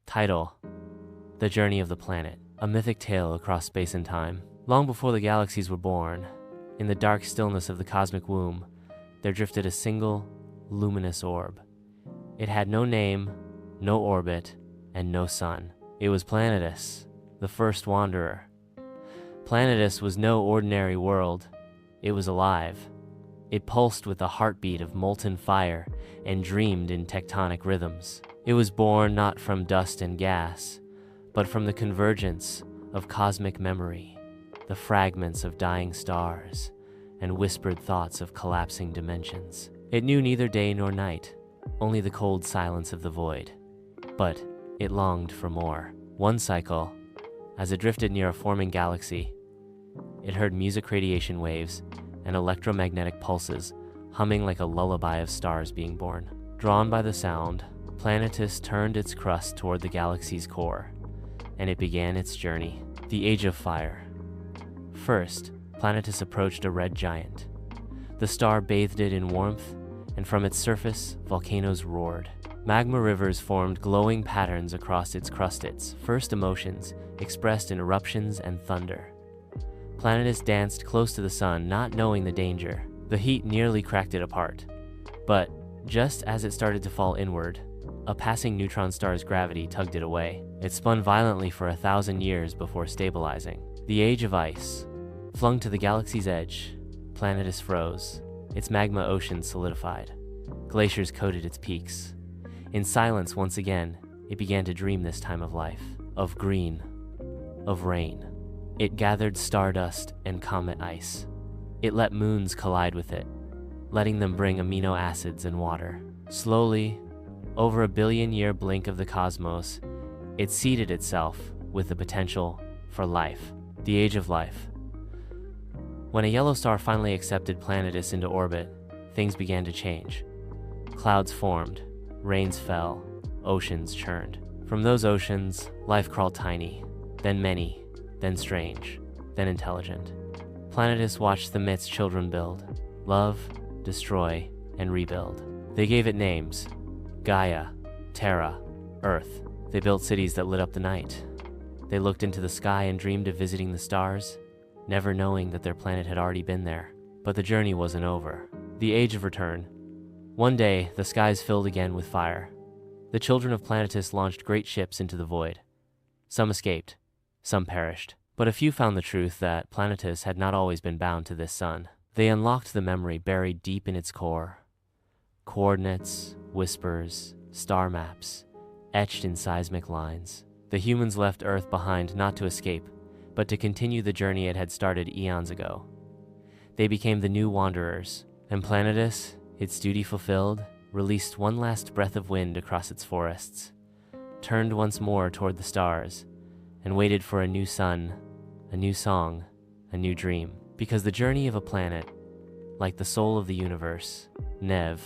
Title: The Journey of the Planet, a mythic tale across space and time. Long before the galaxies were born, in the dark stillness of the cosmic womb, there drifted a single, luminous orb. It had no name, no orbit, and no sun. It was Planetus, the first wanderer. Planetus was no ordinary world. It was alive. It pulsed with the heartbeat of molten fire and dreamed in tectonic rhythms. It was born not from dust and gas, but from the convergence of cosmic memory, the fragments of dying stars, and whispered thoughts of collapsing dimensions. It knew neither day nor night, only the cold silence of the void. But it longed for more. One cycle, as it drifted near a forming galaxy, it heard music radiation waves and electromagnetic pulses humming like a lullaby of stars being born. Drawn by the sound, Planetus turned its crust toward the galaxy's core, and it began its journey. The Age of Fire. First, Planetus approached a red giant. The star bathed it in warmth, and from its surface, volcanoes roared. Magma rivers formed glowing patterns across its crust. Its first emotions expressed in eruptions and thunder. Planetus danced close to the sun, not knowing the danger. The heat nearly cracked it apart. But just as it started to fall inward, a passing neutron star's gravity tugged it away. It spun violently for 1,000 years before stabilizing. The Age of Ice. Flung to the galaxy's edge, Planetus froze. Its magma ocean solidified. Glaciers coated its peaks. In silence once again, it began to dream this time of life, of green, of rain. It gathered stardust and comet ice. It let moons collide with it, letting them bring amino acids and water. Slowly, over a billion-year blink of the cosmos, it seeded itself with the potential for life. The Age of Life. When a yellow star finally accepted Planetus into orbit, things began to change. Clouds formed, rains fell, oceans churned. From those oceans, life crawled tiny, then many, then strange, then intelligent. Planetus watched the myths children build, love, destroy, and rebuild. They gave it names: Gaia, Terra, Earth. They built cities that lit up the night. They looked into the sky and dreamed of visiting the stars, never knowing that their planet had already been there. But the journey wasn't over. The Age of Return. One day, the skies filled again with fire. The children of Planetus launched great ships into the void. Some escaped, some perished. But a few found the truth that Planetus had not always been bound to this sun. They unlocked the memory buried deep in its core. Coordinates, whispers, star maps, etched in seismic lines. The humans left Earth behind not to escape, but to continue the journey it had started eons ago. They became the new wanderers, and Planetus, its duty fulfilled, released one last breath of wind across its forests, turned once more toward the stars, and waited for a new sun, a new song, a new dream. Because the journey of a planet, like the soul of the universe, Nev,